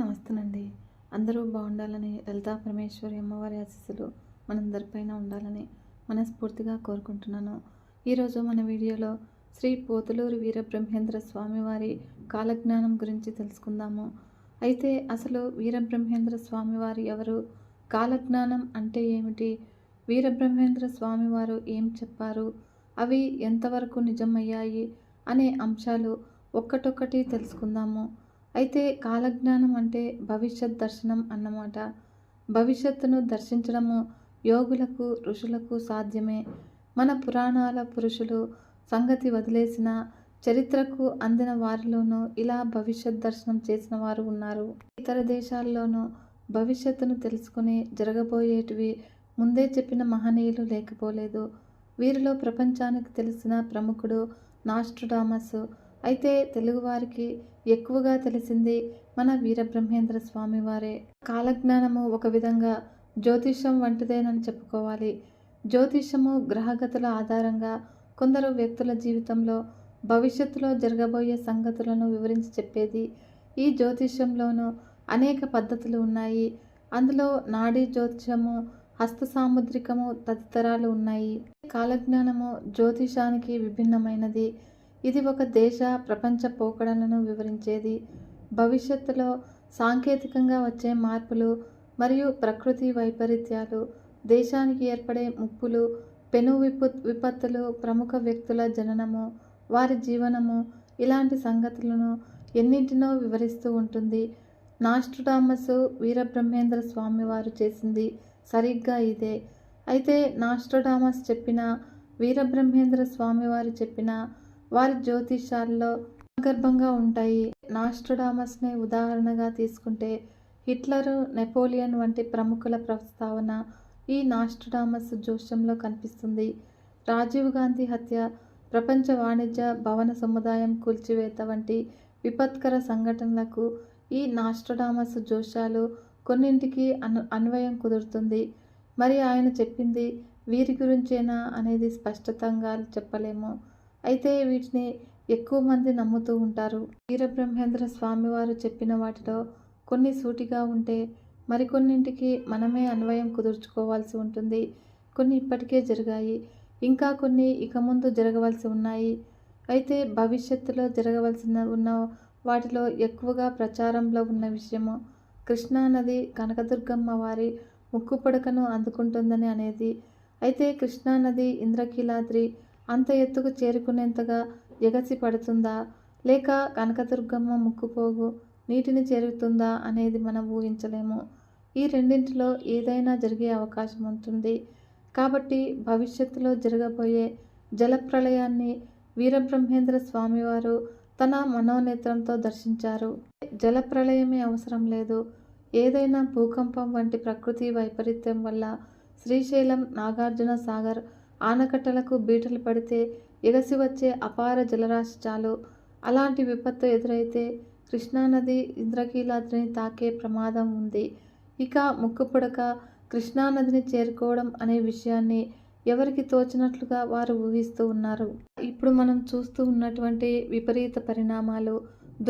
నమస్తేనండి. అందరూ బాగుండాలని, లలితా పరమేశ్వరి అమ్మవారి ఆశీస్సులు మనందరిపైన ఉండాలని మనస్ఫూర్తిగా కోరుకుంటున్నాను. ఈరోజు మన వీడియోలో శ్రీ పోతులూరి వీరబ్రహ్మేంద్ర స్వామివారి కాలజ్ఞానం గురించి తెలుసుకుందాము. అయితే అసలు వీరబ్రహ్మేంద్ర స్వామివారు ఎవరు? కాలజ్ఞానం అంటే ఏమిటి? వీరబ్రహ్మేంద్ర స్వామివారు ఏం చెప్పారు? అవి ఎంతవరకు నిజమయ్యాయి అనే అంశాలు ఒక్కటొక్కటి తెలుసుకుందాము. అయితే కాలజ్ఞానం అంటే భవిష్యత్ దర్శనం అన్నమాట. భవిష్యత్తును దర్శించడము యోగులకు, ఋషులకు సాధ్యమే. మన పురాణాల పురుషులు సంగతి వదిలేసిన చరిత్రకు అందిన వారిలోనూ ఇలా భవిష్యత్ దర్శనం చేసిన వారు ఉన్నారు. ఇతర దేశాల్లోనూ భవిష్యత్తును తెలుసుకుని జరగబోయేటివి ముందే చెప్పిన మహనీయులు లేకపోలేదు. వీరిలో ప్రపంచానికి తెలిసిన ప్రముఖుడు నాస్ట్రడామస్. అయితే తెలుగువారికి ఎక్కువగా తెలిసింది మన వీరబ్రహ్మేంద్ర స్వామి వారే. కాలజ్ఞానము ఒక విధంగా జ్యోతిష్యం వంటిదేనని చెప్పుకోవాలి. జ్యోతిష్యము గ్రహగతుల ఆధారంగా కొందరు వ్యక్తుల జీవితంలో భవిష్యత్తులో జరగబోయే సంగతులను వివరించి చెప్పేది. ఈ జ్యోతిష్యంలోనూ అనేక పద్ధతులు ఉన్నాయి. అందులో నాడీ జ్యోతిషము, హస్త సాముద్రికము తదితరాలు ఉన్నాయి. కాలజ్ఞానము జ్యోతిషానికి విభిన్నమైనది. ఇది ఒక దేశ, ప్రపంచ పోకడలను వివరించేది. భవిష్యత్తులో సాంకేతికంగా వచ్చే మార్పులు మరియు ప్రకృతి వైపరీత్యాలు, దేశానికి ఏర్పడే ముప్పులు, పెను విపత్తులు, ప్రముఖ వ్యక్తుల జననము, వారి జీవనము, ఇలాంటి సంగతులను ఎన్నింటినో వివరిస్తూ ఉంటుంది. నాస్ట్రడామస్ వీరబ్రహ్మేంద్ర స్వామివారు చేసింది సరిగ్గా ఇదే. అయితే నాస్ట్రడామస్ చెప్పిన, వీరబ్రహ్మేంద్ర స్వామివారు చెప్పిన వారి జ్యోతిషాల్లో గర్భంగా ఉంటాయి. నాస్ట్రడామస్నే ఉదాహరణగా తీసుకుంటే హిట్లరు, నెపోలియన్ వంటి ప్రముఖుల ప్రస్తావన ఈ నాస్ట్రడామస్ జోస్యంలో కనిపిస్తుంది. రాజీవ్ గాంధీ హత్య, ప్రపంచ వాణిజ్య భవన సముదాయం కూల్చివేత వంటి విపత్కర సంఘటనలకు ఈ నాస్ట్రడామస్ జోస్యాలు కొన్నింటికి అన్వయం కుదురుతుంది. మరి ఆయన చెప్పింది వీరి గురించేనా అనేది స్పష్టంగా చెప్పలేము. అయితే వీటిని ఎక్కువ మంది నమ్ముతూ ఉంటారు. వీరబ్రహ్మేంద్ర స్వామివారు చెప్పిన వాటిలో కొన్ని సూటిగా ఉంటే మరికొన్నింటికి మనమే అన్వయం కుదుర్చుకోవాల్సి ఉంటుంది. కొన్ని ఇప్పటికే జరిగాయి, ఇంకా కొన్ని ఇక ముందు జరగవలసి ఉన్నాయి. అయితే భవిష్యత్తులో ఉన్న వాటిలో ఎక్కువగా ప్రచారంలో ఉన్న విషయము కృష్ణానది కనకదుర్గమ్మ వారి ముక్కుపుడకను అందుకుంటుందని అనేది. అయితే కృష్ణానది ఇంద్రకీలాద్రి అంత ఎత్తుకు చేరుకునేంతగా ఎగసి పడుతుందా, లేక కనకదుర్గమ్మ ముక్కుపోగు నీటిని చేరుతుందా అనేది మనం ఊహించలేము. ఈ రెండింటిలో ఏదైనా జరిగే అవకాశం ఉంటుంది. కాబట్టి భవిష్యత్తులో జరగబోయే జలప్రళయాన్ని వీరబ్రహ్మేంద్ర స్వామివారు తన మనోనేత్రంతో దర్శించారు. జలప్రళయమే అవసరం లేదు. ఏదైనా భూకంపం వంటి ప్రకృతి వైపరీత్యం వల్ల శ్రీశైలం, నాగార్జున సాగర్ ఆనకట్టలకు బీటలు పడితే ఎగసి వచ్చే అపార జలరాశి చాలు. అలాంటి విపత్తు ఎదురైతే కృష్ణానది ఇంద్రకీలాద్రిని తాకే ప్రమాదం ఉంది. ఇక ముక్కుపుడక కృష్ణానదిని చేరుకోవడం అనే విషయాన్ని ఎవరికి తోచినట్లుగా వారు ఊహిస్తూ ఉన్నారు. ఇప్పుడు మనం చూస్తూ ఉన్నటువంటి విపరీత పరిణామాలు,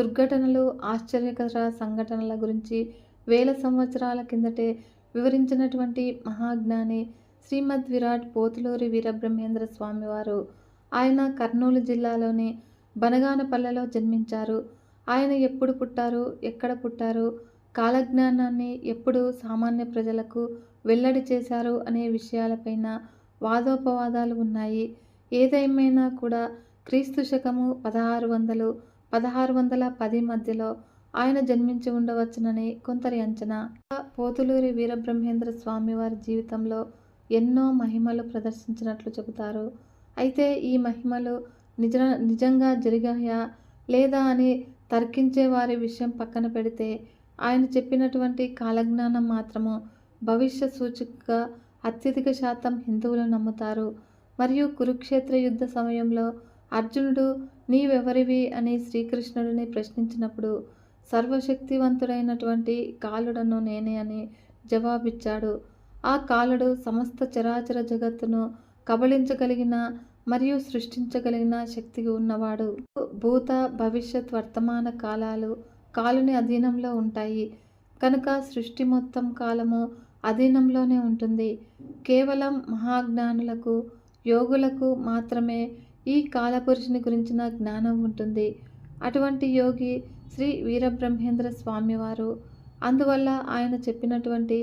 దుర్ఘటనలు, ఆశ్చర్యకర సంఘటనల గురించి వేల సంవత్సరాల కిందటే వివరించినటువంటి మహాజ్ఞాని శ్రీమద్ విరాట్ పోతులూరి వీరబ్రహ్మేంద్ర స్వామివారు. ఆయన కర్నూలు జిల్లాలోని బనగానపల్లెలో జన్మించారు. ఆయన ఎప్పుడు పుట్టారు, ఎక్కడ పుట్టారు, కాలజ్ఞానాన్ని ఎప్పుడు సామాన్య ప్రజలకు వెల్లడి చేశారు అనే విషయాలపైన వాదోపవాదాలు ఉన్నాయి. ఏదేమైనా కూడా క్రీస్తు శకము 1600-1610 మధ్యలో ఆయన జన్మించి ఉండవచ్చునని కొందరి అంచనా. పోతులూరి వీరబ్రహ్మేంద్ర స్వామివారి జీవితంలో ఎన్నో మహిమలు ప్రదర్శించినట్లు చెబుతారు. అయితే ఈ మహిమలు నిజంగా జరిగాయా లేదా అని తర్కించే వారి విషయం పక్కన పెడితే, ఆయన చెప్పినటువంటి కాలజ్ఞానం మాత్రము భవిష్య సూచికగా అత్యధిక శాతం హిందువులు నమ్ముతారు. మరియు కురుక్షేత్ర యుద్ధ సమయంలో అర్జునుడు నీవెవరివి అని శ్రీకృష్ణుడిని ప్రశ్నించినప్పుడు సర్వశక్తివంతుడైనటువంటి కాలుడను నేనే అని జవాబిచ్చాడు. ఆ కాలుడు సమస్త చరాచర జగత్తును కబళించగలిగిన మరియు సృష్టించగలిగిన శక్తి ఉన్నవాడు. భూత, భవిష్యత్, వర్తమాన కాలాలు కాలుని అధీనంలో ఉంటాయి. కనుక సృష్టి మొత్తం కాలము అధీనంలోనే ఉంటుంది. కేవలం మహాజ్ఞానులకు, యోగులకు మాత్రమే ఈ కాలపురుషుని గురించిన జ్ఞానం ఉంటుంది. అటువంటి యోగి శ్రీ వీరబ్రహ్మేంద్ర స్వామివారు. అందువల్ల ఆయన చెప్పినటువంటి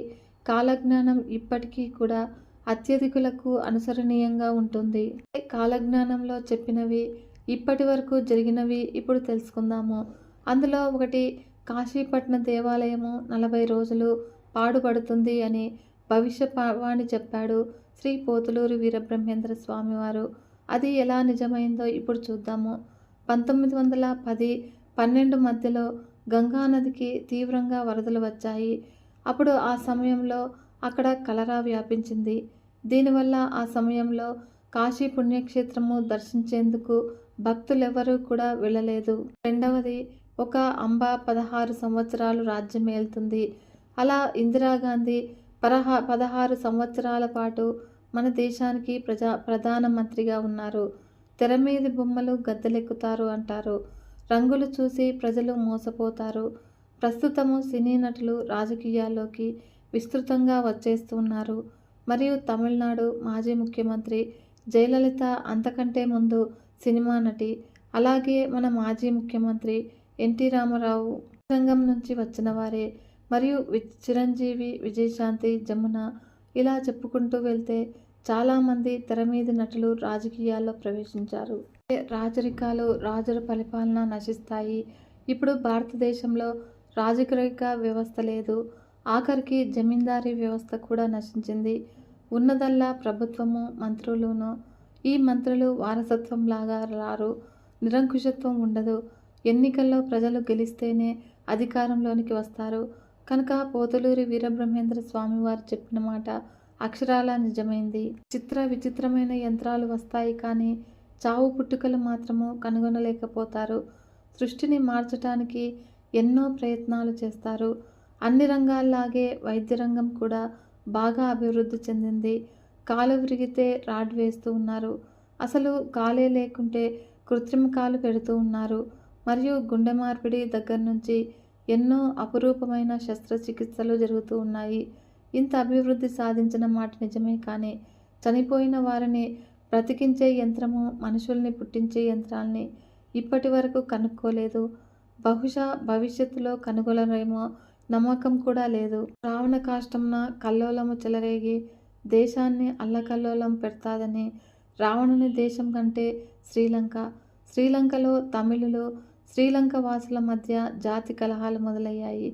కాలజ్ఞానం ఇప్పటికీ కూడా అత్యధికులకు అనుసరణీయంగా ఉంటుంది. కాలజ్ఞానంలో చెప్పినవి ఇప్పటి వరకు జరిగినవి ఇప్పుడు తెలుసుకుందాము. అందులో ఒకటి, కాశీపట్న దేవాలయము 40 రోజులు పాడుపడుతుంది అని భవిష్యవాణి చెప్పాడు శ్రీ పోతులూరి వీరబ్రహ్మేంద్ర స్వామివారు. అది ఎలా నిజమైందో ఇప్పుడు చూద్దాము. 1910, 12 మధ్యలో గంగానదికి తీవ్రంగా వరదలు వచ్చాయి. అప్పుడు ఆ సమయంలో అక్కడ కలరా వ్యాపించింది. దీనివల్ల ఆ సమయంలో కాశీ పుణ్యక్షేత్రము దర్శించేందుకు భక్తులెవరూ కూడా వెళ్ళలేదు. రెండవది, ఒక అంబ 16 సంవత్సరాలు రాజ్యం ఏలుతుంది. అలా ఇందిరాగాంధీ 16 సంవత్సరాల పాటు మన దేశానికి ప్రధానమంత్రిగా ఉన్నారు. తెర మీది బొమ్మలు గద్దెలెక్కుతారు అంటారు. రంగులు చూసి ప్రజలు మోసపోతారు. ప్రస్తుతము సినీ నటులు రాజకీయాల్లోకి విస్తృతంగా వచ్చేస్తున్నారు. మరియు తమిళనాడు మాజీ ముఖ్యమంత్రి జయలలిత అంతకంటే ముందు సినిమా నటి. అలాగే మన మాజీ ముఖ్యమంత్రి ఎన్టీ రామారావు రంగం నుంచి వచ్చిన వారే. మరియు చిరంజీవి, విజయశాంతి, జమున, ఇలా చెప్పుకుంటూ వెళ్తే చాలామంది తెరమీది నటులు రాజకీయాల్లో ప్రవేశించారు. రాజరికాలు, రాజుల పరిపాలన నశిస్తాయి. ఇప్పుడు భారతదేశంలో రాజరిక వ్యవస్థ లేదు. ఆఖరికి జమీందారీ వ్యవస్థ కూడా నశించింది. ఉన్నదల్లా ప్రభుత్వము, మంత్రులును. ఈ మంత్రులు వారసత్వంలాగా రారు. నిరంకుశత్వం ఉండదు. ఎన్నికల్లో ప్రజలు గెలిస్తేనే అధికారంలోనికి వస్తారు. కనుక పోతులూరి వీరబ్రహ్మేంద్ర స్వామివారు చెప్పిన మాట అక్షరాలా నిజమైంది. విచిత్రమైన యంత్రాలు వస్తాయి కానీ చావు పుట్టుకలు మాత్రము కనుగొనలేకపోతారు. సృష్టిని మార్చటానికి ఎన్నో ప్రయత్నాలు చేస్తారు. అన్ని రంగాల్లాగే వైద్య రంగం కూడా బాగా అభివృద్ధి చెందింది. కాలు విరిగితే రాడ్ వేస్తూ ఉన్నారు. అసలు కాలే లేకుంటే కృత్రిమ కాలు పెడుతూ ఉన్నారు. మరియు గుండె మార్పిడి దగ్గర నుంచి ఎన్నో అపురూపమైన శస్త్రచికిత్సలు జరుగుతూ ఉన్నాయి. ఇంత అభివృద్ధి సాధించిన మాట నిజమే కానీ చనిపోయిన వారిని బ్రతికించే యంత్రము, మనుషుల్ని పుట్టించే యంత్రాల్ని ఇప్పటి వరకు కనుక్కోలేదు. బహుశా భవిష్యత్తులో కనుగొనరేమో, నమ్మకం కూడా లేదు. రావణ కాష్టమున కల్లోలము చెలరేగి దేశాన్ని అల్లకల్లోలం పెడతాదని రావణుని దేశం కంటే శ్రీలంకలో తమిళులు, శ్రీలంక వాసుల మధ్య జాతి కలహాలు మొదలయ్యాయి.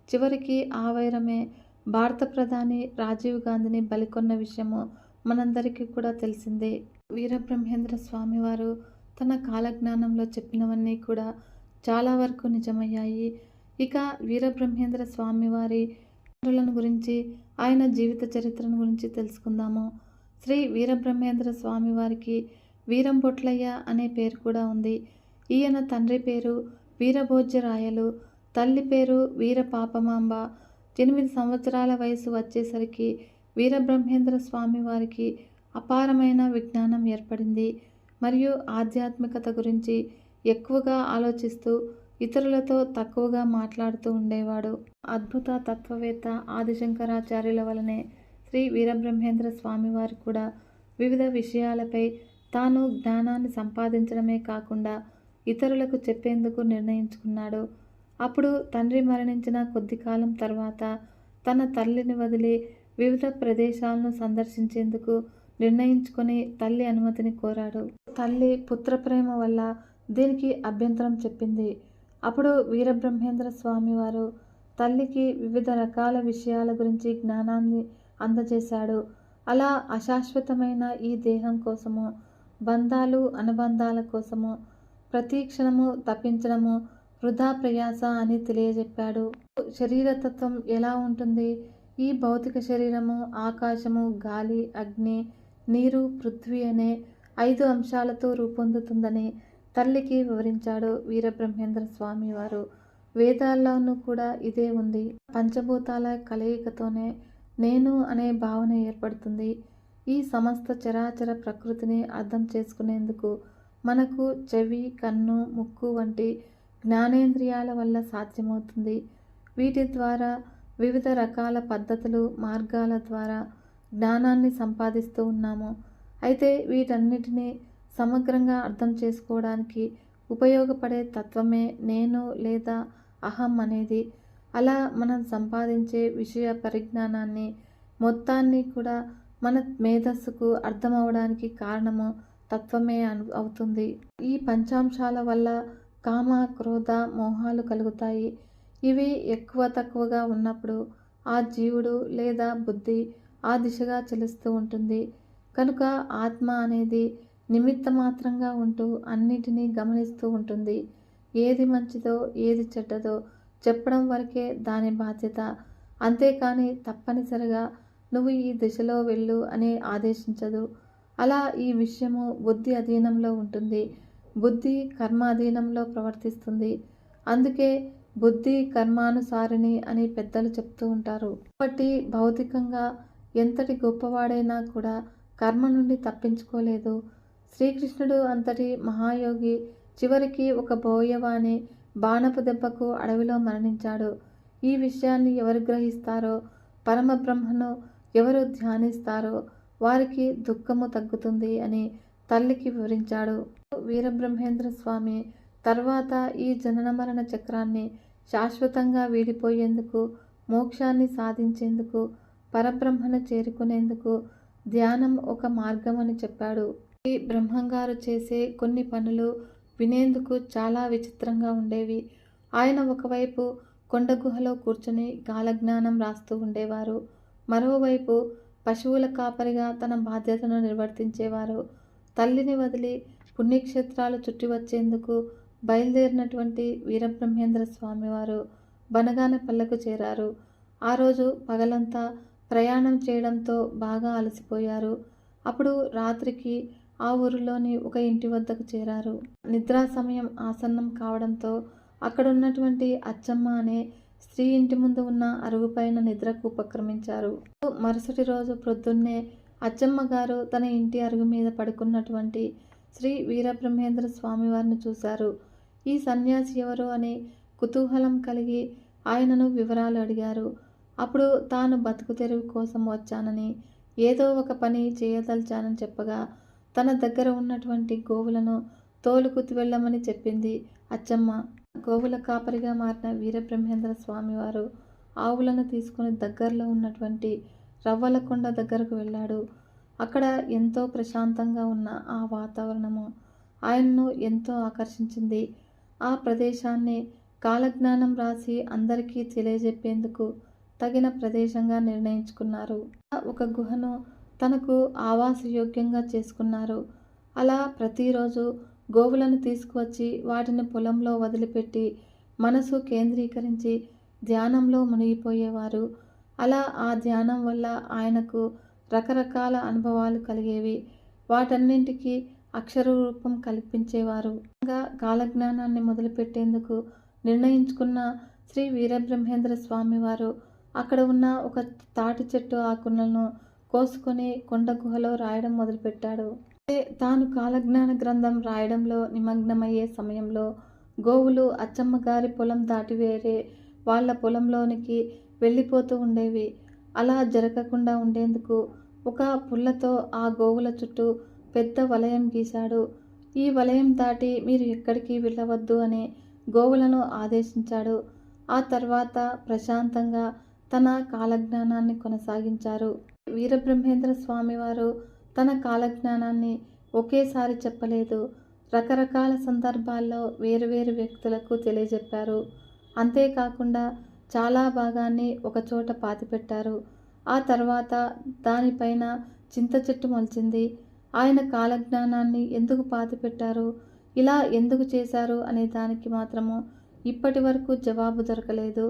చివరికి ఆ వైరమే భారత ప్రధాని రాజీవ్ గాంధీని బలికొన్న విషయము మనందరికీ కూడా తెలిసిందే. వీరబ్రహ్మేంద్ర స్వామివారు తన కాలజ్ఞానంలో చెప్పినవన్నీ కూడా చాలా వరకు నిజమయ్యాయి. ఇక వీరబ్రహ్మేంద్ర స్వామివారి గురించి, ఆయన జీవిత చరిత్రను గురించి తెలుసుకుందాము. శ్రీ వీరబ్రహ్మేంద్ర స్వామివారికి వీరంబొట్లయ్య అనే పేరు కూడా ఉంది. ఈయన తండ్రి పేరు వీరభోజ్యరాయలు, తల్లి పేరు వీరపాపమాంబ. 8 సంవత్సరాల వయసు వచ్చేసరికి వీరబ్రహ్మేంద్ర స్వామి వారికి అపారమైన విజ్ఞానం ఏర్పడింది. మరియు ఆధ్యాత్మికత గురించి ఎక్కువగా ఆలోచిస్తూ ఇతరులతో తక్కువగా మాట్లాడుతూ ఉండేవాడు. అద్భుత తత్వవేత్త ఆదిశంకరాచార్యుల వలనే శ్రీ వీరబ్రహ్మేంద్ర స్వామివారు కూడా వివిధ విషయాలపై తాను జ్ఞానాన్ని సంపాదించడమే కాకుండా ఇతరులకు చెప్పేందుకు నిర్ణయించుకున్నాడు. అప్పుడు తండ్రి మరణించిన కొద్ది కాలం తర్వాత తన తల్లిని వదిలి వివిధ ప్రదేశాలను సందర్శించేందుకు నిర్ణయించుకొని తల్లి అనుమతిని కోరాడు. తల్లి పుత్రప్రేమ వల్ల దీనికి అభ్యంతరం చెప్పింది. అప్పుడు వీరబ్రహ్మేంద్ర స్వామివారు తల్లికి వివిధ రకాల విషయాల గురించి జ్ఞానాన్ని అందజేశాడు. అలా అశాశ్వతమైన ఈ దేహం కోసము, బంధాలు అనుబంధాల కోసము ప్రతి క్షణము తప్పించడము వృధా ప్రయాస అని తెలియజెప్పాడు. శరీరతత్వం ఎలా ఉంటుంది? ఈ భౌతిక శరీరము ఆకాశము, గాలి, అగ్ని, నీరు, పృథ్వీ అనే 5 అంశాలతో రూపొందుతుందని తల్లికి వివరించాడు వీరబ్రహ్మేంద్ర స్వామివారు. వేదాల్లోనూ కూడా ఇదే ఉంది. పంచభూతాల కలయికతోనే నేను అనే భావన ఏర్పడుతుంది. ఈ సమస్త చరాచర ప్రకృతిని అర్థం చేసుకునేందుకు మనకు చెవి, కన్ను, ముక్కు వంటి జ్ఞానేంద్రియాల వల్ల సాధ్యమవుతుంది. వీటి ద్వారా వివిధ రకాల పద్ధతులు, మార్గాల ద్వారా జ్ఞానాన్ని సంపాదిస్తూ ఉన్నాము. అయితే వీటన్నిటినీ సమగ్రంగా అర్థం చేసుకోవడానికి ఉపయోగపడే తత్వమే నేను లేదా అహం అనేది. అలా మనం సంపాదించే విషయ పరిజ్ఞానాన్ని మొత్తాన్ని కూడా మన మేధస్సుకు అర్థమవడానికి కారణము తత్వమే అవుతుంది. ఈ పంచాంశాల వల్ల కామ, క్రోధ, మోహాలు కలుగుతాయి. ఇవి ఎక్కువ తక్కువగా ఉన్నప్పుడు ఆ జీవుడు లేదా బుద్ధి ఆ దిశగా చలిస్తూ ఉంటుంది. కనుక ఆత్మ అనేది నిమిత్త మాత్రంగా ఉంటూ అన్నిటినీ గమనిస్తూ ఉంటుంది. ఏది మంచిదో ఏది చెడ్డదో చెప్పడం వరకే దాని బాధ్యత. అంతేకాని తప్పనిసరిగా నువ్వు ఈ దిశలో వెళ్ళు అని ఆదేశించదు. అలా ఈ విషయము బుద్ధి అధీనంలో ఉంటుంది. బుద్ధి కర్మ అధీనంలో ప్రవర్తిస్తుంది. అందుకే బుద్ధి కర్మానుసారిణి అని పెద్దలు చెప్తూ ఉంటారు. కాబట్టి భౌతికంగా ఎంతటి గొప్పవాడైనా కూడా కర్మ నుండి తప్పించుకోలేదు. శ్రీకృష్ణుడు అంతటి మహాయోగి చివరికి ఒక బోయవాని బాణపు దెబ్బకు అడవిలో మరణించాడు. ఈ విషయాన్ని ఎవరు గ్రహిస్తారో, పరమబ్రహ్మను ఎవరు ధ్యానిస్తారో వారికి దుఃఖము తగ్గుతుంది అని తల్లికి వివరించాడు. వీరబ్రహ్మేంద్ర స్వామి తర్వాత ఈ జనన మరణ చక్రాన్ని శాశ్వతంగా వీడిపోయేందుకు, మోక్షాన్ని సాధించేందుకు, పరబ్రహ్మను చేరుకునేందుకు ధ్యానం ఒక మార్గం అని చెప్పాడు. ఈ బ్రహ్మంగారు చేసే కొన్ని పనులు వినేందుకు చాలా విచిత్రంగా ఉండేవి. ఆయన ఒకవైపు కొండ గుహలో కూర్చొని కాలజ్ఞానం రాస్తూ ఉండేవారు. మరోవైపు పశువుల కాపరిగా తన బాధ్యతను నిర్వర్తించేవారు. తల్లిని వదిలి పుణ్యక్షేత్రాలు చుట్టి వచ్చేందుకు బయలుదేరినటువంటి వీరబ్రహ్మేంద్ర స్వామివారు బనగానపల్లెకు చేరారు. ఆ రోజు పగలంతా ప్రయాణం చేయడంతో బాగా అలసిపోయారు. అప్పుడు రాత్రికి ఆ ఊరిలోని ఒక ఇంటి వద్దకు చేరారు. నిద్రా సమయం ఆసన్నం కావడంతో అక్కడున్నటువంటి అచ్చమ్మ అనే స్త్రీ ఇంటి ముందు ఉన్న అరుగుపైన నిద్రకు ఉపక్రమించారు. మరుసటి రోజు ప్రొద్దున్నే అచ్చమ్మ గారు తన ఇంటి అరుగు మీద పడుకున్నటువంటి శ్రీ వీరబ్రహ్మేంద్ర స్వామివారిని చూశారు. ఈ సన్యాసి ఎవరు అని కుతూహలం కలిగి ఆయనను వివరాలు అడిగారు. అప్పుడు తాను బతుకు తెరువు కోసం వచ్చానని, ఏదో ఒక పని చేయదలిచానని చెప్పగా తన దగ్గర ఉన్నటువంటి గోవులను తోలుకుతి వెళ్ళమని చెప్పింది అచ్చమ్మ. గోవుల కాపరిగా మారిన వీరబ్రహ్మేంద్ర స్వామివారు ఆవులను తీసుకుని దగ్గరలో ఉన్నటువంటి రవ్వలకొండ దగ్గరకు వెళ్ళాడు. అక్కడ ఎంతో ప్రశాంతంగా ఉన్న ఆ వాతావరణము ఆయన్ను ఎంతో ఆకర్షించింది. ఆ ప్రదేశాన్ని కాలజ్ఞానం రాసి అందరికీ తెలియజెప్పేందుకు తగిన ప్రదేశంగా నిర్ణయించుకున్నారు. ఒక గుహను తనకు ఆవాసయోగ్యంగా చేసుకున్నారు. అలా ప్రతిరోజు గోవులను తీసుకువచ్చి వాటిని పొలంలో వదిలిపెట్టి మనసు కేంద్రీకరించి ధ్యానంలో మునిగిపోయేవారు. అలా ఆ ధ్యానం వల్ల ఆయనకు రకరకాల అనుభవాలు కలిగేవి. వాటన్నింటికి అక్షర రూపం కల్పించేవారు. కాలజ్ఞానాన్ని మొదలుపెట్టేందుకు నిర్ణయించుకున్న శ్రీ వీరబ్రహ్మేంద్ర స్వామివారు అక్కడ ఉన్న ఒక తాటి చెట్టు ఆకులను కోసుకొని కొండ గుహలో రాయడం మొదలుపెట్టాడు. తాను కాలజ్ఞాన గ్రంథం రాయడంలో నిమగ్నమయ్యే సమయంలో గోవులు అచ్చమ్మ గారి పొలం దాటి వేరే వాళ్ళ పొలంలోనికి వెళ్ళిపోతూ ఉండేవి. అలా జరగకుండా ఉండేందుకు ఒక పుల్లతో ఆ గోవుల చుట్టూ పెద్ద వలయం గీశాడు. ఈ వలయం దాటి మీరు ఎక్కడికి వెళ్ళవద్దు అని గోవులను ఆదేశించాడు. ఆ తర్వాత ప్రశాంతంగా తన కాలజ్ఞానాన్ని కొనసాగించారు. వీరబ్రహ్మేంద్ర స్వామివారు తన కాలజ్ఞానాన్ని ఒకేసారి చెప్పలేదు. రకరకాల సందర్భాల్లో వేరువేరు వ్యక్తులకు తెలియజెప్పారు. అంతేకాకుండా చాలా భాగాన్ని ఒకచోట పాతిపెట్టారు. ఆ తర్వాత దానిపైన చింత చెట్టు మొలిచింది. ఆయన కాలజ్ఞానాన్ని ఎందుకు పాతిపెట్టారు, ఇలా ఎందుకు చేశారు అనే దానికి మాత్రము ఇప్పటి వరకు జవాబు దొరకలేదు.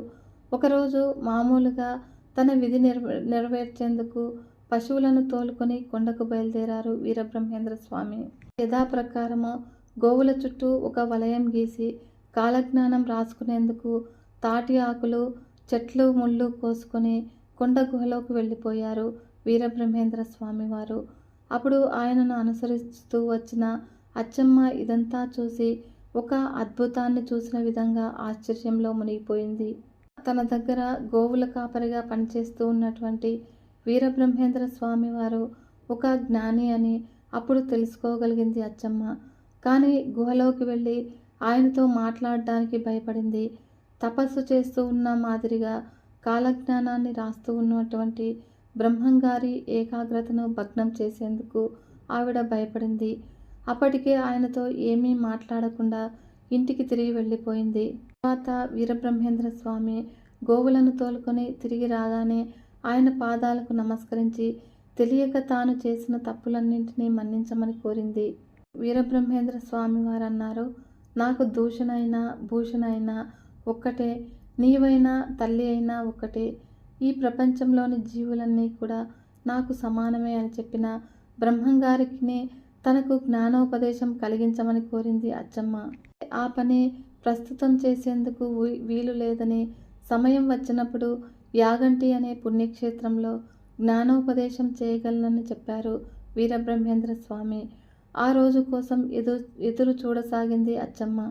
ఒకరోజు మామూలుగా తన విధి నెరవేర్చేందుకు పశువులను తోలుకొని కొండకు బయలుదేరారు వీరబ్రహ్మేంద్ర స్వామి. యథాప్రకారము గోవుల చుట్టూ ఒక వలయం గీసి కాలజ్ఞానం రాసుకునేందుకు తాటి ఆకులు, చెట్లు, ముళ్ళు కోసుకొని కొండ గుహలోకి వెళ్ళిపోయారు వీరబ్రహ్మేంద్ర స్వామివారు. అప్పుడు ఆయనను అనుసరిస్తూ వచ్చిన అచ్చమ్మ ఇదంతా చూసి ఒక అద్భుతాన్ని చూసిన విధంగా ఆశ్చర్యంలో మునిగిపోయింది. తన దగ్గర గోవుల కాపరిగా పనిచేస్తూ ఉన్నటువంటి వీరబ్రహ్మేంద్ర స్వామి వారు ఒక జ్ఞాని అని అప్పుడు తెలుసుకోగలిగింది అచ్చమ్మ. కానీ గుహలోకి వెళ్ళి ఆయనతో మాట్లాడడానికి భయపడింది. తపస్సు చేస్తూ ఉన్న మాదిరిగా కాలజ్ఞానాన్ని రాస్తూ ఉన్నటువంటి బ్రహ్మంగారి ఏకాగ్రతను భగ్నం చేసేందుకు ఆవిడ భయపడింది. అప్పటికే ఆయనతో ఏమీ మాట్లాడకుండా ఇంటికి తిరిగి వెళ్ళిపోయింది. తర్వాత వీరబ్రహ్మేంద్ర స్వామి గోవులను తోలుకొని తిరిగి రాగానే ఆయన పాదాలకు నమస్కరించి తెలియక తాను చేసిన తప్పులన్నింటినీ మన్నించమని కోరింది. వీరబ్రహ్మేంద్ర స్వామి వారు అన్నారు, నాకు దూషణ అయినా భూషణ అయినా ఒక్కటే, నీవైనా తల్లి అయినా ఒక్కటే, ఈ ప్రపంచంలోని జీవులన్నీ కూడా నాకు సమానమే అని చెప్పిన బ్రహ్మంగారికి తనకు జ్ఞానోపదేశం కలిగించమని కోరింది అచ్చమ్మ. ఆ పని ప్రస్తుతం చేసేందుకు వీలు లేదని, సమయం వచ్చినప్పుడు యాగంటి అనే పుణ్యక్షేత్రంలో జ్ఞానోపదేశం చేయగలనని చెప్పారు వీరబ్రహ్మేంద్ర స్వామి. ఆ రోజు కోసం ఎదురు చూడసాగింది అచ్చమ్మ.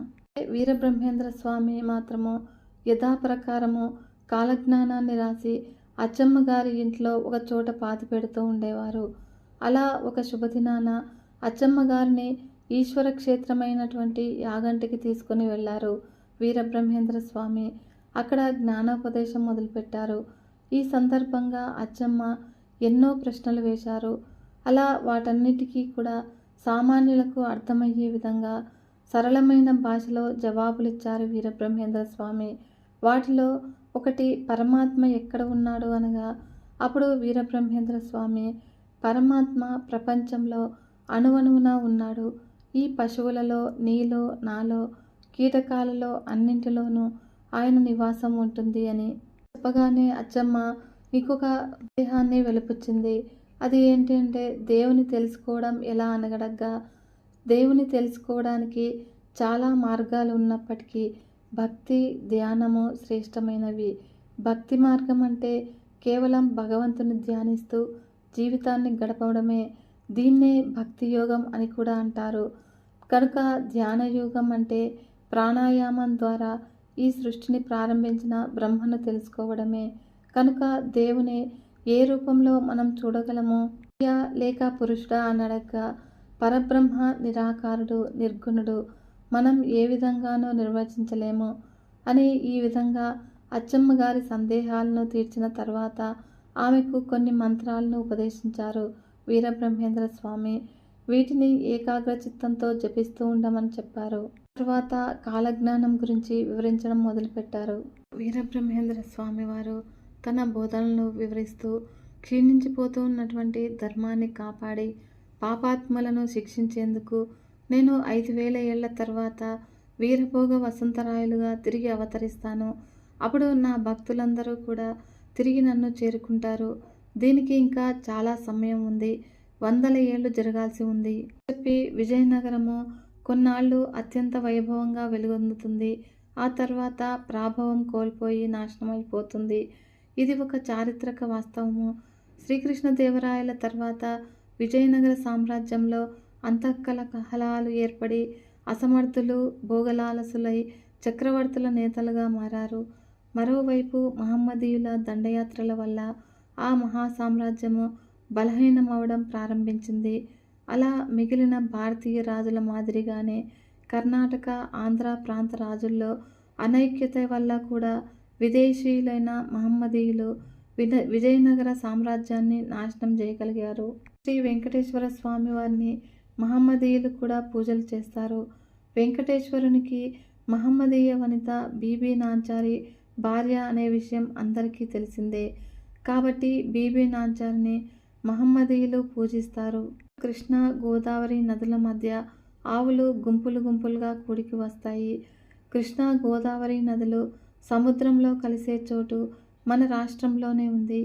వీరబ్రహ్మేంద్ర స్వామి మాత్రము యథాప్రకారము కాలజ్ఞానాన్ని రాసి అచ్చమ్మ గారి ఇంట్లో ఒక చోట పాతి పెడుతూ ఉండేవారు. అలా ఒక శుభదినాన అచ్చమ్మ గారిని ఈశ్వర క్షేత్రమైనటువంటి యాగంటికి తీసుకుని వెళ్ళారు వీరబ్రహ్మేంద్ర స్వామి. అక్కడ జ్ఞానోపదేశం మొదలుపెట్టారు. ఈ సందర్భంగా అచ్చమ్మ ఎన్నో ప్రశ్నలు వేశారు. అలా వాటన్నిటికీ కూడా సామాన్యులకు అర్థమయ్యే విధంగా సరళమైన భాషలో జవాబులిచ్చారు వీరబ్రహ్మేంద్ర స్వామి. వాటిలో ఒకటి, పరమాత్మ ఎక్కడ ఉన్నాడు అనగా, అప్పుడు వీరబ్రహ్మేంద్ర స్వామి, పరమాత్మ ప్రపంచంలో అణువణువున ఉన్నాడు. ఈ పశువులలో, నీలో, నాలో, కీటకాలలో అన్నింటిలోనూ ఆయన నివాసం ఉంటుంది అని చెప్పగానే అచ్చమ్మ ఇంకొక దేహాన్ని వెలిపుచ్చింది. అది ఏంటి అంటే, దేవుని తెలుసుకోవడం ఎలా అనగడగ్గా, దేవుని తెలుసుకోవడానికి చాలా మార్గాలు ఉన్నప్పటికీ భక్తి, ధ్యానము శ్రేష్టమైనవి. భక్తి మార్గం అంటే కేవలం భగవంతుని ధ్యానిస్తూ జీవితాన్ని గడపడమే. దీన్నే భక్తి యోగం అని కూడా అంటారు. కనుక ధ్యాన యోగం అంటే ప్రాణాయామం ద్వారా ఈ సృష్టిని ప్రారంభించిన బ్రహ్మను తెలుసుకోవడమే. కనుక దేవుని ఏ రూపంలో మనం చూడగలము? లేక పురుషుడా అనడగ్గా, పరబ్రహ్మ నిరాకారుడు, నిర్గుణుడు, మనం ఏ విధంగానూ నిర్వచించలేము అని ఈ విధంగా అచ్చమ్మ గారి సందేహాలను తీర్చిన తర్వాత ఆమెకు కొన్ని మంత్రాలను ఉపదేశించారు వీరబ్రహ్మేంద్ర స్వామి. వీటిని ఏకాగ్ర చిత్తంతో జపిస్తూ ఉండమని చెప్పారు. తర్వాత కాలజ్ఞానం గురించి వివరించడం మొదలుపెట్టారు. వీరబ్రహ్మేంద్ర స్వామి వారు తన బోధనలను వివరిస్తూ క్షీణించిపోతూ ఉన్నటువంటి ధర్మాన్ని కాపాడి పాపాత్మలను శిక్షించేందుకు నేను 5000 ఏళ్ల తర్వాత వీరభోగ వసంతరాయలుగా తిరిగి అవతరిస్తాను. అప్పుడు నా భక్తులందరూ కూడా తిరిగి నన్ను చేరుకుంటారు. దీనికి ఇంకా చాలా సమయం ఉంది, 100 ఏళ్ళు జరగాల్సి ఉంది చెప్పి విజయనగరము కొన్నాళ్ళు అత్యంత వైభవంగా వెలుగొందుతుంది. ఆ తర్వాత ప్రాభవం కోల్పోయి నాశనమైపోతుంది. ఇది ఒక చారిత్రక వాస్తవము. శ్రీకృష్ణదేవరాయల తర్వాత విజయనగర సామ్రాజ్యంలో అంతఃకలహాలు ఏర్పడి అసమర్థులు భోగలాలసులై చక్రవర్తుల నేతలుగా మారారు. మరోవైపు మహమ్మదీయుల దండయాత్రల వల్ల ఆ మహాసామ్రాజ్యము బలహీనమవడం ప్రారంభించింది. అలా మిగిలిన భారతీయ రాజుల మాదిరిగానే కర్ణాటక, ఆంధ్ర ప్రాంత రాజుల్లో అనైక్యత వల్ల కూడా విదేశీయులైన మహమ్మదీయులు విజయనగర సామ్రాజ్యాన్ని నాశనం చేయగలిగారు. శ్రీ వెంకటేశ్వర స్వామి వారిని మహమ్మదీయులు కూడా పూజలు చేస్తారు. వెంకటేశ్వరునికి మహమ్మదీయ వనిత బీబీ నాంచారి భార్య అనే విషయం అందరికీ తెలిసిందే. కాబట్టి బీబీ నాంచారిని మహమ్మదీయులు పూజిస్తారు. కృష్ణ, గోదావరి నదుల మధ్య ఆవులు గుంపులు గుంపులుగా కూడికి వస్తాయి. కృష్ణా, గోదావరి నదులు సముద్రంలో కలిసే చోటు మన రాష్ట్రంలోనే ఉంది.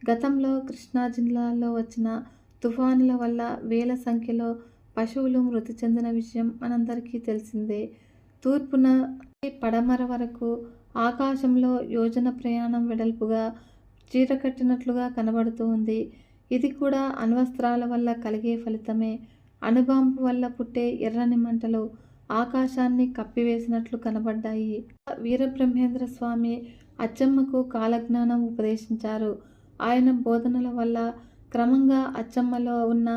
గతంలో కృష్ణా జిల్లాలో వచ్చిన తుఫానుల వల్ల వేల సంఖ్యలో పశువులు మృతి చెందిన విషయం మనందరికీ తెలిసిందే. తూర్పున పడమర వరకు ఆకాశంలో యోజన ప్రయాణం వెడల్పుగా చీరకట్టినట్లుగా కనబడుతూ ఉంది. ఇది కూడా అణ్వస్త్రాల వల్ల కలిగే ఫలితమే. అణుబాంబు వల్ల పుట్టే ఎర్రని మంటలు ఆకాశాన్ని కప్పివేసినట్లు కనబడ్డాయి. వీరబ్రహ్మేంద్ర స్వామి అచ్చమ్మకు కాలజ్ఞానం ఉపదేశించారు. ఆయన బోధనల వల్ల క్రమంగా అచ్చమ్మలో ఉన్న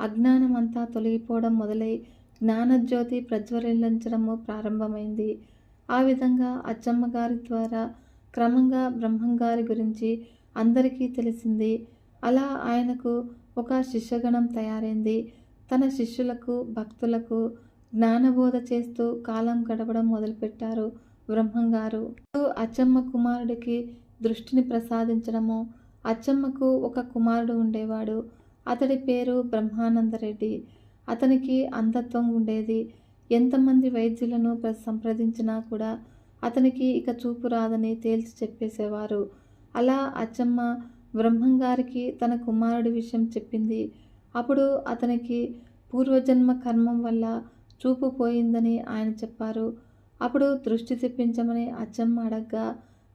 అజ్ఞానం అంతా తొలగిపోవడం మొదలై జ్ఞానజ్యోతి ప్రజ్వలించడము ప్రారంభమైంది. ఆ విధంగా అచ్చమ్మ గారి ద్వారా క్రమంగా బ్రహ్మంగారి గురించి అందరికీ తెలిసింది. అలా ఆయనకు ఒక శిష్యగణం తయారైంది. తన శిష్యులకు, భక్తులకు జ్ఞానబోధ చేస్తూ కాలం గడపడం మొదలుపెట్టారు బ్రహ్మంగారు. అచ్చమ్మ కుమారుడికి దృష్టిని ప్రసాదించడము. అచ్చమ్మకు ఒక కుమారుడు ఉండేవాడు. అతడి పేరు బ్రహ్మానందరెడ్డి. అతనికి అంధత్వం ఉండేది. ఎంతమంది వైద్యులను సంప్రదించినా కూడా అతనికి ఇక చూపు రాదని తేల్చి చెప్పేసేవారు. అలా అచ్చమ్మ బ్రహ్మంగారికి తన కుమారుడి విషయం చెప్పింది. అప్పుడు అతనికి పూర్వజన్మ కర్మం వల్ల చూపు పోయిందని ఆయన చెప్పారు. అప్పుడు దృష్టి తెప్పించమని అచ్చమ్మ అడగ్గా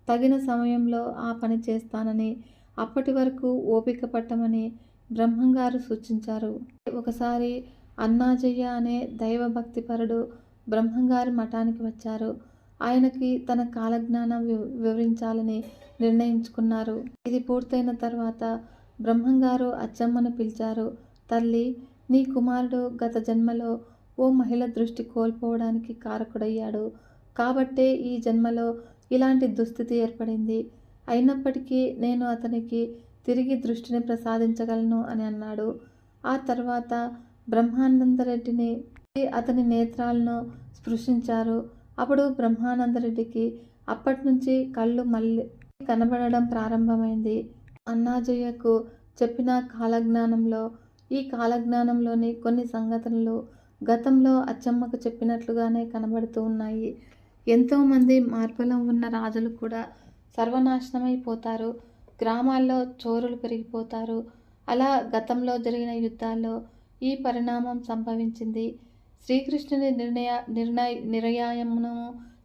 తగిన సమయంలో ఆ పని చేస్తానని, అప్పటి వరకు ఓపిక పట్టమని బ్రహ్మంగారు సూచించారు. ఒకసారి అన్నాజయ్య అనే దైవభక్తిపరుడు బ్రహ్మంగారి మఠానికి వచ్చారు. ఆయనకి తన కాలజ్ఞానం వివరించాలని నిర్ణయించుకున్నారు. ఇది పూర్తయిన తర్వాత బ్రహ్మంగారు అచ్చమ్మను పిలిచారు. తల్లి, నీ కుమారుడు గత జన్మలో ఓ మహిళ దృష్టి కోల్పోవడానికి కారకుడయ్యాడు. కాబట్టే ఈ జన్మలో ఇలాంటి దుస్థితి ఏర్పడింది. అయినప్పటికీ నేను అతనికి తిరిగి దృష్టిని ప్రసాదించగలను అని అన్నాడు. ఆ తర్వాత బ్రహ్మానందరెడ్డిని అతని నేత్రాలను స్పృశించారు. అప్పుడు బ్రహ్మానందరెడ్డికి అప్పటి నుంచి కళ్ళు మళ్ళీ కనబడడం ప్రారంభమైంది. అన్నాజయ్యకు చెప్పిన కాలజ్ఞానంలో ఈ కాలజ్ఞానంలోని కొన్ని సంఘటనలు గతంలో అచ్చమ్మకు చెప్పినట్లుగానే కనబడుతూ ఉన్నాయి. ఎంతోమంది మార్పులం ఉన్న రాజులు కూడా సర్వనాశనమైపోతారు. గ్రామాల్లో చోరులు పెరిగిపోతారు. అలా గతంలో జరిగిన యుద్ధాల్లో ఈ పరిణామం సంభవించింది. శ్రీకృష్ణుని నిర్యాయమును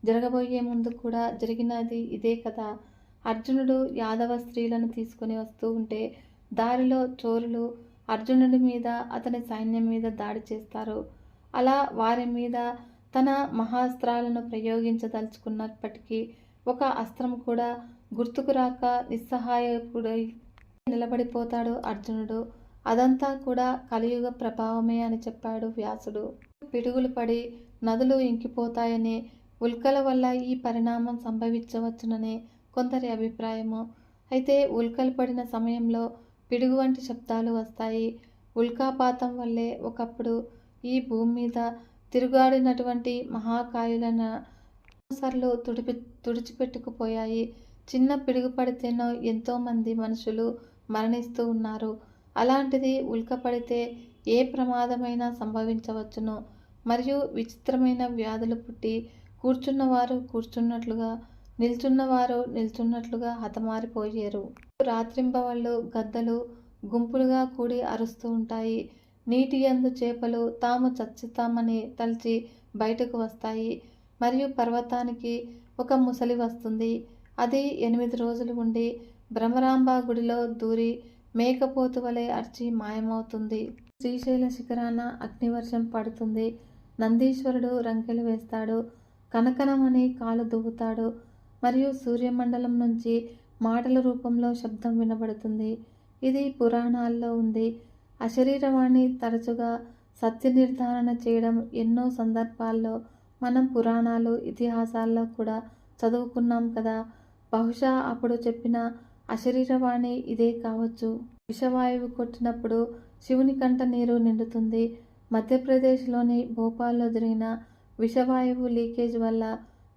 జరగబోయే ముందు కూడా జరిగినది ఇదే కదా. అర్జునుడు యాదవ స్త్రీలను తీసుకుని వస్తూ ఉంటే దారిలో చోరులు అర్జునుడి మీద, అతని సైన్యం మీద దాడి చేస్తారు. అలా వారి మీద తన మహాస్త్రాలను ప్రయోగించదలుచుకున్నప్పటికీ ఒక అస్త్రం కూడా గుర్తుకు రాక నిస్సహాయకుడై నిలబడిపోతాడు అర్జునుడు. అదంతా కూడా కలియుగ ప్రభావమే అని చెప్పాడు వ్యాసుడు. పిడుగులు పడి నదులు ఇంకిపోతాయని, ఉల్కల వల్ల ఈ పరిణామం సంభవించవచ్చునని కొందరి అభిప్రాయము. అయితే ఉల్కలు పడిన సమయంలో పిడుగు వంటి శబ్దాలు వస్తాయి. ఉల్కాపాతం వల్లే ఒకప్పుడు ఈ భూమి మీద తిరుగాడినటువంటి మహాకాయులైన సర్లు తుడిచిపెట్టుకుపోయాయి. చిన్న పిడుగు పడితేనో ఎంతోమంది మనుషులు మరణిస్తూ ఉన్నారు. అలాంటిది ఉల్క పడితే ఏ ప్రమాదమైనా సంభవించవచ్చును. మరియు విచిత్రమైన వ్యాధులు పుట్టి కూర్చున్నవారు కూర్చున్నట్లుగా, నిల్చున్నవారు నిల్చున్నట్లుగా హతమారిపోయారు. రాత్రింబవళ్ళు గద్దలు గుంపులుగా కూడి అరుస్తూ ఉంటాయి. నీటి యందు చేపలు తాము చచ్చుతామని తలచి బయటకు వస్తాయి. మరియు పర్వతానికి ఒక ముసలి వస్తుంది. అది 8 రోజులు ఉండి భ్రమరాంబ గుడిలో దూరి మేకపోతు వలె అర్చి మాయమవుతుంది. శ్రీశైల శిఖరాన అగ్నివర్షం పడుతుంది. నందీశ్వరుడు రంకెలు వేస్తాడు. కనకనమని కాలు దువ్వుతాడు. మరియు సూర్యమండలం నుంచి మాటల రూపంలో శబ్దం వినబడుతుంది. ఇది పురాణాల్లో ఉంది. అశరీరవాణి తరచుగా సత్య నిర్ధారణ చేయడం ఎన్నో సందర్భాల్లో మనం పురాణాలు, ఇతిహాసాల్లో కూడా చదువుకున్నాం కదా. బహుశా అప్పుడు చెప్పిన అశరీరవాణి ఇదే కావచ్చు. విషవాయువు కొట్టినప్పుడు శివుని కంట నీరు నిండుతుంది. మధ్యప్రదేశ్లోని భోపాల్లో జరిగిన విషవాయువు లీకేజ్ వల్ల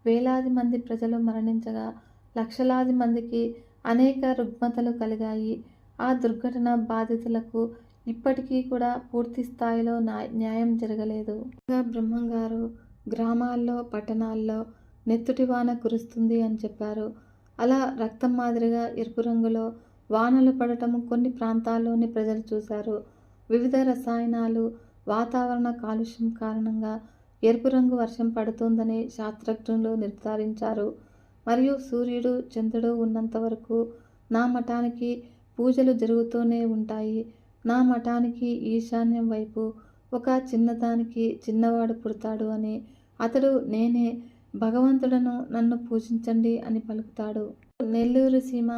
వేలాది మంది ప్రజలు మరణించగా లక్షలాది మందికి అనేక రుగ్మతలు కలిగాయి. ఆ దుర్ఘటన బాధితులకు ఇప్పటికీ కూడా పూర్తి స్థాయిలో న్యాయం జరగలేదు. బ్రహ్మంగారు గ్రామాల్లో, పట్టణాల్లో నెత్తుటి వాన కురుస్తుంది అని చెప్పారు. అలా రక్తం మాదిరిగా ఎరుపు రంగులో వానలు పడటం కొన్ని ప్రాంతాల్లోని ప్రజలు చూశారు. వివిధ రసాయనాలు, వాతావరణ కాలుష్యం కారణంగా ఎరుపు రంగు వర్షం పడుతుందని శాస్త్రజ్ఞులు నిర్ధారించారు. మరియు సూర్యుడు, చంద్రుడు ఉన్నంత వరకు నా మఠానికి పూజలు జరుగుతూనే ఉంటాయి. నా మఠానికి ఈశాన్యం వైపు ఒక చిన్నదానికి చిన్నవాడు పుడతాడు అని, అతడు నేనే, భగవంతుడను, నన్ను పూజించండి అని పలుకుతాడు. నెల్లూరు సీమ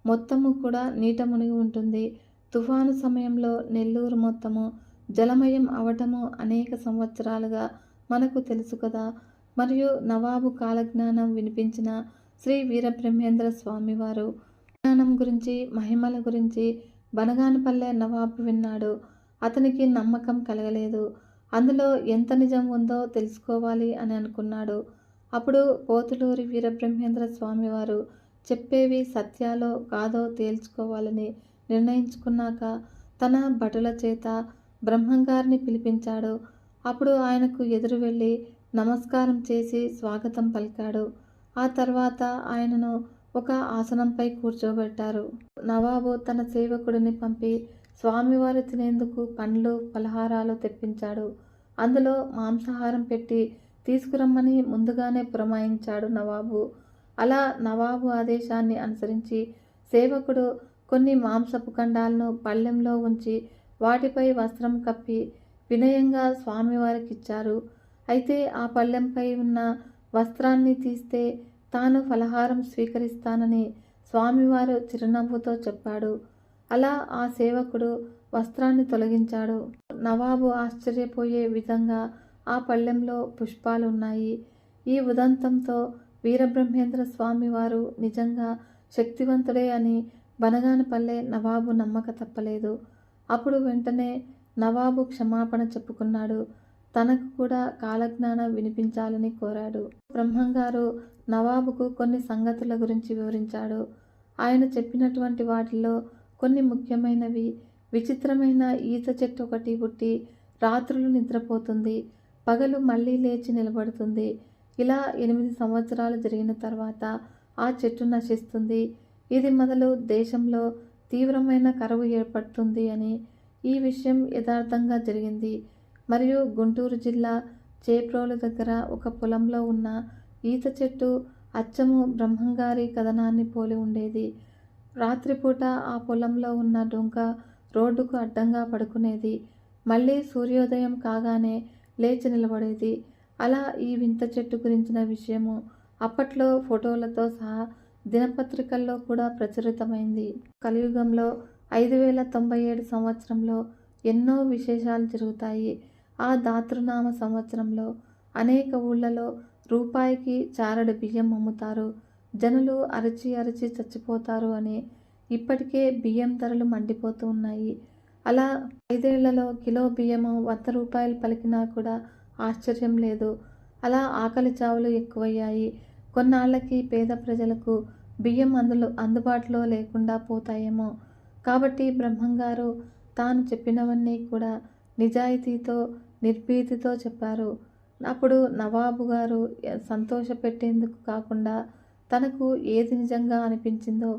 మొత్తము కూడా నీట మునిగి ఉంటుంది. తుఫాను సమయంలో నెల్లూరు మొత్తము జలమయం అవటము అనేక సంవత్సరాలుగా మనకు తెలుసు కదా. మరియు నవాబు కాలజ్ఞానం వినిపించిన శ్రీ వీరబ్రహ్మేంద్ర స్వామివారు జ్ఞానం గురించి, మహిమల గురించి బనగానపల్లె నవాబు విన్నాడు. అతనికి నమ్మకం కలగలేదు. అందులో ఎంత నిజం ఉందో తెలుసుకోవాలి అని అనుకున్నాడు. అప్పుడు పోతులూరి వీరబ్రహ్మేంద్ర స్వామివారు చెప్పేవి సత్యాలో కాదో తేల్చుకోవాలని నిర్ణయించుకున్నాక తన భటుల చేత బ్రహ్మంగారిని పిలిపించాడు. అప్పుడు ఆయనకు ఎదురు వెళ్ళి నమస్కారం చేసి స్వాగతం పలికాడు. ఆ తర్వాత ఆయనను ఒక ఆసనంపై కూర్చోబెట్టారు. నవాబు తన సేవకుడిని పంపి స్వామివారు తినేందుకు పండ్లు, పలహారాలు తెప్పించాడు. అందులో మాంసాహారం పెట్టి తీసుకురమ్మని ముందుగానే పురమాయించాడు నవాబు. అలా నవాబు ఆదేశాన్ని అనుసరించి సేవకుడు కొన్ని మాంసపు ఖండాలను పళ్ళెంలో ఉంచి వాటిపై వస్త్రం కప్పి వినయంగా స్వామివారికిచ్చారు. అయితే ఆ పళ్ళెంపై ఉన్న వస్త్రాన్ని తీస్తే తాను ఫలహారం స్వీకరిస్తానని స్వామివారు చిరునవ్వుతో చెప్పాడు. అలా ఆ సేవకుడు వస్త్రాన్ని తొలగించాడు. నవాబు ఆశ్చర్యపోయే విధంగా ఆ పళ్ళెంలో పుష్పాలున్నాయి. ఈ ఉదంతంతో వీరబ్రహ్మేంద్ర స్వామివారు నిజంగా శక్తివంతుడే అని బనగానపల్లె నవాబు నమ్మక తప్పలేదు. అప్పుడు వెంటనే నవాబు క్షమాపణ చెప్పుకున్నాడు. తనకు కూడా కాలజ్ఞానం వినిపించాలని కోరాడు. బ్రహ్మంగారు నవాబుకు కొన్ని సంగతుల గురించి వివరించాడు. ఆయన చెప్పినటువంటి వాటిల్లో కొన్ని ముఖ్యమైనవి: విచిత్రమైన ఈత చెట్టు ఒకటి పుట్టి రాత్రులు నిద్రపోతుంది, పగలు మళ్ళీ లేచి నిలబడుతుంది. ఇలా 8 సంవత్సరాలు జరిగిన తర్వాత ఆ చెట్టు నశిస్తుంది. ఇది మొదలు దేశంలో తీవ్రమైన కరువు ఏర్పడుతుంది అని. ఈ విషయం యథార్థంగా జరిగింది. మరియు గుంటూరు జిల్లా చేప్రోలు దగ్గర ఒక పొలంలో ఉన్న ఈత చెట్టు అచ్చము బ్రహ్మంగారి కథనాన్ని పోలి ఉండేది. రాత్రిపూట ఆ పొలంలో ఉన్న డొంక రోడ్డుకు అడ్డంగా పడుకునేది. మళ్ళీ సూర్యోదయం కాగానే లేచి నిలబడేది. అలా ఈ వింత చెట్టు గురించిన విషయము అప్పట్లో ఫోటోలతో సహా దినపత్రికల్లో కూడా ప్రచురితమైంది. కలియుగంలో 5097 సంవత్సరంలో ఎన్నో విశేషాలు జరుగుతాయి. ఆ దాతృనామ సంవత్సరంలో అనేక ఊళ్ళలో రూపాయికి చారడు బియ్యం అమ్ముతారు. జనులు అరచి అరచి చచ్చిపోతారు అని ఇప్పటికే బియ్యం ధరలు మండిపోతూ ఉన్నాయి. అలా 5 ఏళ్లలో కిలో బియ్యము 100 రూపాయలు పలికినా కూడా ఆశ్చర్యం లేదు. అలా ఆకలి చావులు ఎక్కువయ్యాయి. కొన్నాళ్లకి పేద ప్రజలకు బియ్యం అందుబాటులో లేకుండా పోతాయేమో. కాబట్టి బ్రహ్మంగారు తాను చెప్పినవన్నీ కూడా నిజాయితీతో, నిర్భీతితో చెప్పారు. అప్పుడు నవాబు గారు సంతోషపెట్టేందుకు కాకుండా తనకు ఏది నిజంగా అనిపించిందో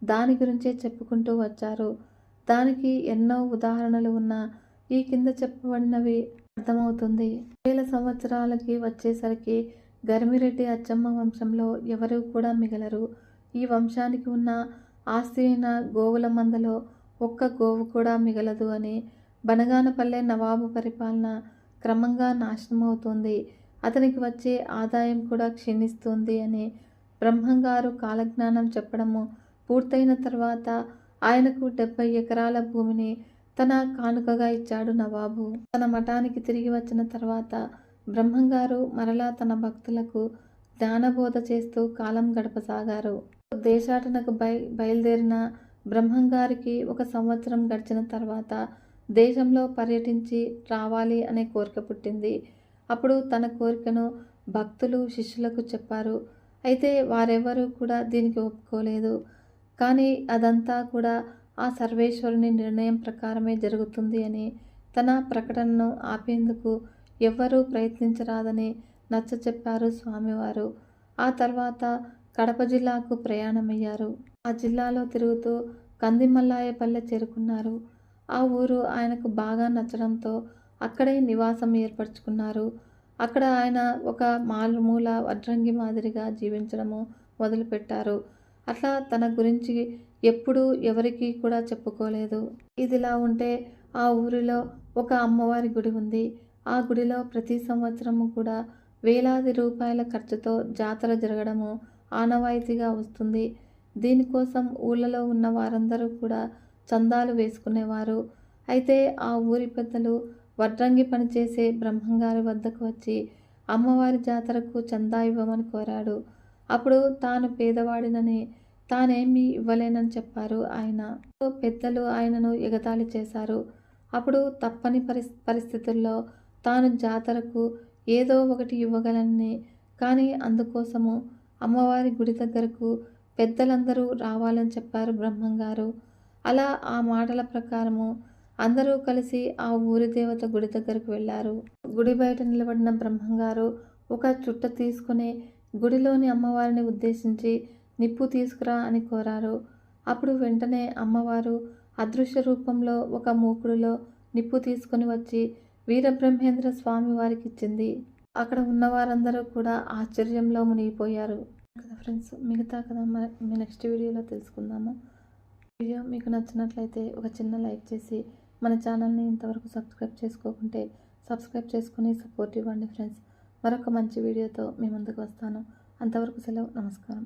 దాని గురించే చెప్పుకుంటూ వచ్చారు. దానికి ఎన్నో ఉదాహరణలు ఉన్నా ఈ కింద చెప్పబడినవి అర్థమవుతుంది. 1000 సంవత్సరాలకి వచ్చేసరికి గరిమిరెడ్డి అచ్చమ్మ వంశంలో ఎవరూ కూడా మిగలరు. ఈ వంశానికి ఉన్న ఆస్తి అయిన గోవుల మందలో ఒక్క గోవు కూడా మిగలదు అని. బనగానపల్లె నవాబు పరిపాలన క్రమంగా నాశనమవుతుంది. అతనికి వచ్చే ఆదాయం కూడా క్షీణిస్తుంది అని బ్రహ్మంగారు కాలజ్ఞానం చెప్పడము పూర్తయిన తర్వాత ఆయనకు 70 ఎకరాల భూమిని తన కానుకగా ఇచ్చాడు నవాబు. తన మఠానికి తిరిగి వచ్చిన తర్వాత బ్రహ్మంగారు మరలా తన భక్తులకు జ్ఞానబోధ చేస్తూ కాలం గడపసాగారు. దేశాటనకు బయలుదేరిన బ్రహ్మంగారికి 1 సంవత్సరం గడిచిన తర్వాత దేశంలో పర్యటించి రావాలి అనే కోరిక పుట్టింది. అప్పుడు తన కోరికను భక్తులు, శిష్యులకు చెప్పారు. అయితే వారెవరూ కూడా దీనికి ఒప్పుకోలేదు. కానీ అదంతా కూడా ఆ సర్వేశ్వరుని నిర్ణయం ప్రకారమే జరుగుతుంది అని, తన ప్రకటనను ఆపేందుకు ఎవ్వరూ ప్రయత్నించరాదని నచ్చచెప్పారు స్వామివారు. ఆ తర్వాత కడప జిల్లాకు ప్రయాణమయ్యారు. ఆ జిల్లాలో తిరుగుతూ కందిమల్లాయపల్లె చేరుకున్నారు. ఆ ఊరు ఆయనకు బాగా నచ్చడంతో అక్కడే నివాసం ఏర్పరచుకున్నారు. అక్కడ ఆయన ఒక మారుమూల వడ్రంగి మాదిరిగా జీవించడము మొదలుపెట్టారు. అట్లా తన గురించి ఎప్పుడూ ఎవరికీ కూడా చెప్పుకోలేదు. ఇదిలా ఉంటే ఆ ఊరిలో ఒక అమ్మవారి గుడి ఉంది. ఆ గుడిలో ప్రతి సంవత్సరము కూడా వేలాది రూపాయల ఖర్చుతో జాతర జరగడము ఆనవాయితీగా వస్తుంది. దీనికోసం ఊళ్ళలో ఉన్న వారందరూ కూడా చందాలు వేసుకునేవారు. అయితే ఆ ఊరి పెద్దలు వడ్రంగి పనిచేసే బ్రహ్మంగారి వద్దకు వచ్చి అమ్మవారి జాతరకు చందా ఇవ్వమని కోరాడు. అప్పుడు తాను పేదవాడినని, తానేమీ ఇవ్వలేనని చెప్పారు ఆయన. పెద్దలు ఆయనను ఎగతాళి చేశారు. అప్పుడు తప్పని పరిస్థితుల్లో తాను జాతరకు ఏదో ఒకటి ఇవ్వగలనని, కానీ అందుకోసము అమ్మవారి గుడి దగ్గరకు పెద్దలందరూ రావాలని చెప్పారు బ్రహ్మంగారు. అలా ఆ మాటల ప్రకారము అందరూ కలిసి ఆ ఊరి దేవత గుడి దగ్గరకు వెళ్ళారు. గుడి బయట నిలబడిన బ్రహ్మంగారు ఒక చుట్ట తీసుకుని గుడిలోని అమ్మవారిని ఉద్దేశించి నిప్పు తీసుకురా అని కోరారు. అప్పుడు వెంటనే అమ్మవారు అదృశ్య రూపంలో ఒక మూకుడులో నిప్పు తీసుకొని వచ్చి వీరబ్రహ్మేంద్ర స్వామి వారికి ఇచ్చింది. అక్కడ ఉన్న వారందరూ కూడా ఆశ్చర్యంలో మునిగిపోయారు కదా ఫ్రెండ్స్. మిగతా కథ మీ నెక్స్ట్ వీడియోలో తెలుసుకుందాము. వీడియో మీకు నచ్చినట్లయితే ఒక చిన్న లైక్ చేసి మన ఛానల్ని ఇంతవరకు సబ్స్క్రైబ్ చేసుకోకుంటే సబ్స్క్రైబ్ చేసుకుని సపోర్ట్ ఇవ్వండి ఫ్రెండ్స్. మరొక మంచి వీడియోతో మీ ముందుకు వస్తాను. అంతవరకు సెలవు. నమస్కారం.